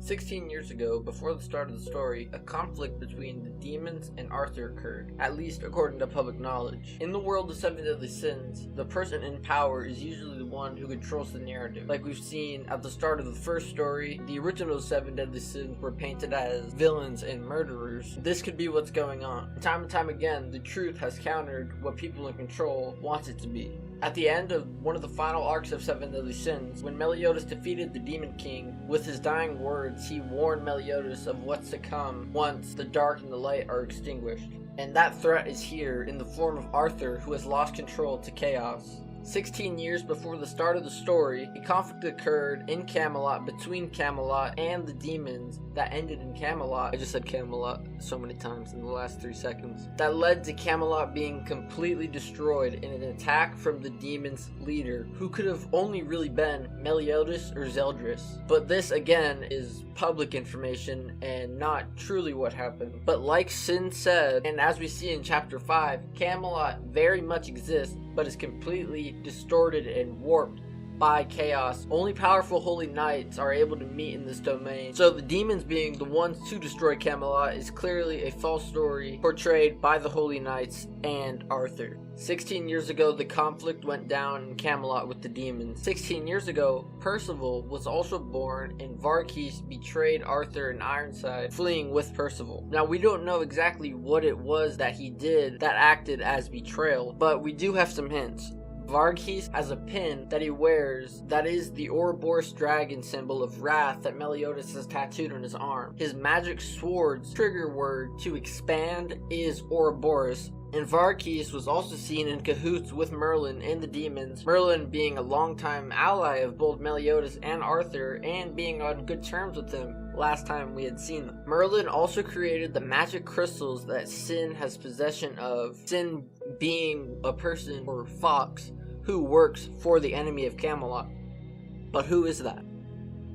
16 years ago, before the start of the story, a conflict between the demons and Arthur occurred, at least according to public knowledge. In the world of Seven Deadly Sins, the person in power is usually the one who controls the narrative. Like we've seen at the start of the first story, the original Seven Deadly Sins were painted as villains and murderers. This could be what's going on. Time and time again, the truth has countered what people in control want it to be. At the end of one of the final arcs of Seven Deadly Sins, when Meliodas defeated the Demon King, with his dying words, he warned Meliodas of what's to come once the dark and the light are extinguished. And that threat is here in the form of Arthur, who has lost control to chaos. 16 years before the start of the story, a conflict occurred in Camelot between Camelot and the demons that ended in Camelot. I just said Camelot so many times in the last 3 seconds. That led to Camelot being completely destroyed in an attack from the demons' leader, who could have only really been Meliodas or Zeldris. But this again is public information and not truly what happened. But like Sin said, and as we see in chapter 5, Camelot very much exists, but is completely distorted and warped by chaos. Only powerful holy knights are able to meet in this domain. So the demons being the ones to destroy Camelot is clearly a false story portrayed by the holy knights and Arthur. 16 years ago, the conflict went down in Camelot with the demons. 16 years ago, Percival was also born, and Varkis betrayed Arthur and Ironside, fleeing with Percival. Now, we don't know exactly what it was that he did that acted as betrayal, but we do have some hints. Varkis has a pin that he wears that is the Ouroboros dragon symbol of wrath that Meliodas has tattooed on his arm. His magic sword's trigger word to expand is Ouroboros. And Varkis was also seen in cahoots with Merlin and the demons, Merlin being a longtime ally of both Meliodas and Arthur and being on good terms with them last time we had seen them. Merlin also created the magic crystals that Sin has possession of, Sin being a person or fox who works for the enemy of Camelot. But who is that?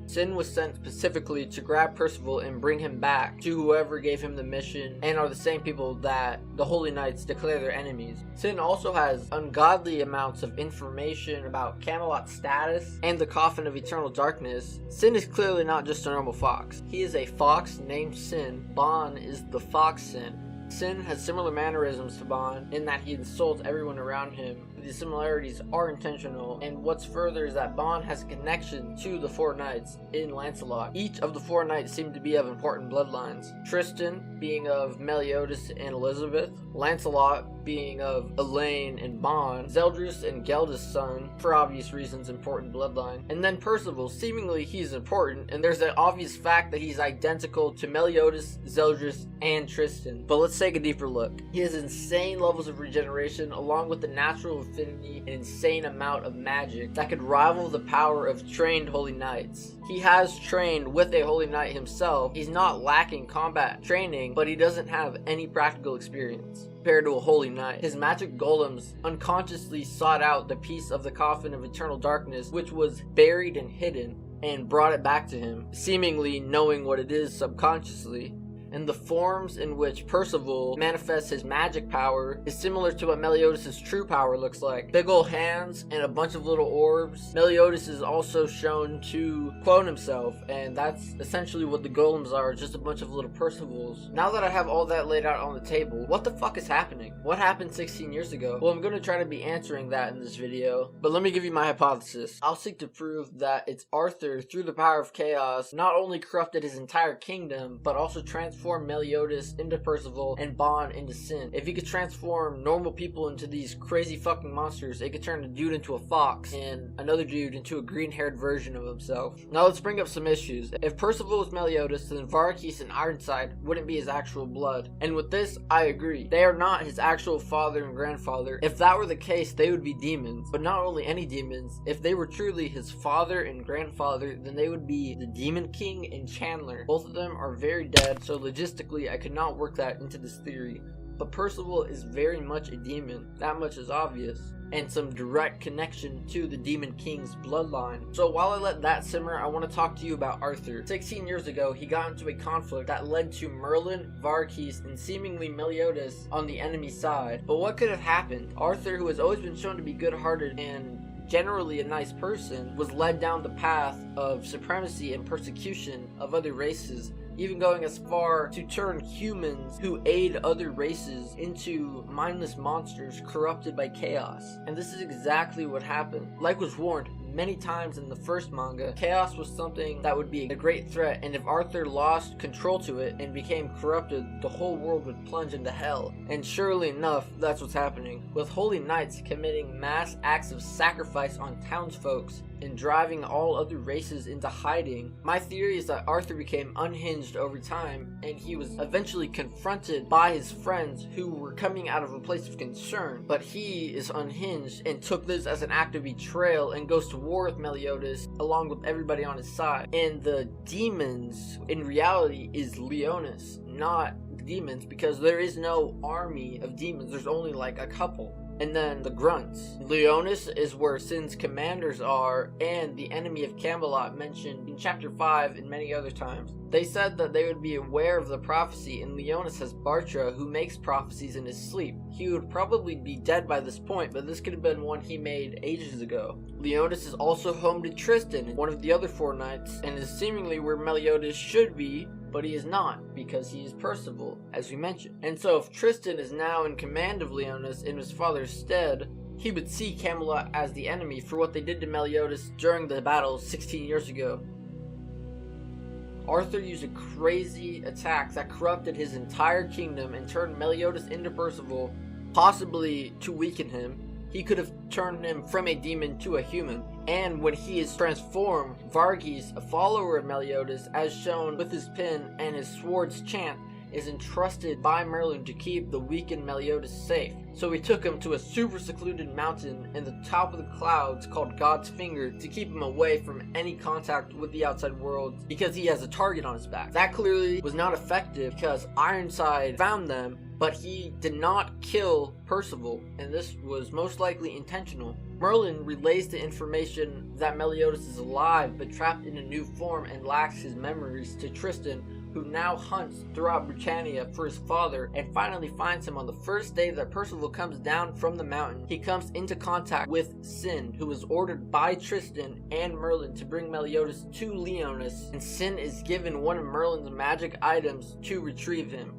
Sin was sent specifically to grab Percival and bring him back to whoever gave him the mission, and are the same people that the Holy Knights declare their enemies. Sin also has ungodly amounts of information about Camelot's status and the Coffin of Eternal Darkness. Sin is clearly not just a normal fox. He is a fox named Sin. Bon is the fox Sin. Sin has similar mannerisms to Bon in that he insults everyone around him. The similarities are intentional, and what's further is that Bon has a connection to the four knights in Lancelot. Each of the four knights seem to be of important bloodlines. Tristan being of Meliodas and Elizabeth, Lancelot being of Elaine and Bon, Zeldris and Gelda's son, for obvious reasons important bloodline, and then Percival, seemingly he's important, and there's an obvious fact that he's identical to Meliodas, Zeldris, and Tristan. But let's take a deeper look. He has insane levels of regeneration along with the natural affinity and insane amount of magic that could rival the power of trained holy knights. He has trained with a holy knight himself. He's not lacking combat training, but he doesn't have any practical experience compared to a holy knight. His magic golems unconsciously sought out the piece of the Coffin of Eternal Darkness, which was buried and hidden, and brought it back to him, seemingly knowing what it is subconsciously. And the forms in which Percival manifests his magic power is similar to what Meliodas' true power looks like. Big ol' hands and a bunch of little orbs. Meliodas is also shown to clone himself, and that's essentially what the golems are, just a bunch of little Percivals. Now that I have all that laid out on the table, what the fuck is happening? What happened 16 years ago? Well, I'm going to try to be answering that in this video, but let me give you my hypothesis. I'll seek to prove that it's Arthur, through the power of chaos, not only corrupted his entire kingdom, but also transformed Meliodas into Percival and Bon into Sin. If he could transform normal people into these crazy fucking monsters, it could turn a dude into a fox and another dude into a green-haired version of himself. Now let's bring up some issues. If Percival was Meliodas, then Varkis and Ironside wouldn't be his actual blood. And with this, I agree. They are not his actual father and grandfather. If that were the case, they would be demons. But not only any demons, if they were truly his father and grandfather, then they would be the Demon King and Chandler. Both of them are very dead, so logistically, I could not work that into this theory. But Percival is very much a demon. That much is obvious. And some direct connection to the Demon King's bloodline. So while I let that simmer, I want to talk to you about Arthur. 16 years ago, he got into a conflict that led to Merlin, Varkis, and seemingly Meliodas on the enemy side. But what could have happened? Arthur, who has always been shown to be good-hearted and generally a nice person, was led down the path of supremacy and persecution of other races, even going as far to turn humans who aid other races into mindless monsters corrupted by chaos. And this is exactly what happened. Like was warned many times in the first manga, chaos was something that would be a great threat, and if Arthur lost control to it and became corrupted, the whole world would plunge into hell. And surely enough, that's what's happening, with holy knights committing mass acts of sacrifice on townsfolk and driving all other races into hiding. My theory is that Arthur became unhinged over time, and he was eventually confronted by his friends who were coming out of a place of concern, but he is unhinged and took this as an act of betrayal and goes to war with Meliodas along with everybody on his side. And the demons in reality is Leonis, not the demons, because there is no army of demons, there's only like a couple. And then the grunts. Leonis is where Sin's commanders are, and the enemy of Camelot mentioned in chapter 5 and many other times. They said that they would be aware of the prophecy, and Leonis has Bartra, who makes prophecies in his sleep. He would probably be dead by this point, but this could have been one he made ages ago. Leonis is also home to Tristan, one of the other 4 knights, and is seemingly where Meliodas should be, but he is not, because he is Percival, as we mentioned. And so if Tristan is now in command of Leonis in his father's stead, he would see Camelot as the enemy for what they did to Meliodas during the battle 16 years ago. Arthur used a crazy attack that corrupted his entire kingdom and turned Meliodas into Percival, possibly to weaken him. He could have turned him from a demon to a human. And when he is transformed, Varghese, a follower of Meliodas, as shown with his pin and his sword's chant, is entrusted by Merlin to keep the weakened Meliodas safe. So he took him to a super secluded mountain in the top of the clouds called God's Finger to keep him away from any contact with the outside world because he has a target on his back. That clearly was not effective because Ironside found them, but he did not kill Percival, and this was most likely intentional. Merlin relays the information that Meliodas is alive but trapped in a new form and lacks his memories to Tristan, who now hunts throughout Britannia for his father and finally finds him on the first day that Percival comes down from the mountain. He comes into contact with Sin, who was ordered by Tristan and Merlin to bring Meliodas to Leonis, and Sin is given one of Merlin's magic items to retrieve him.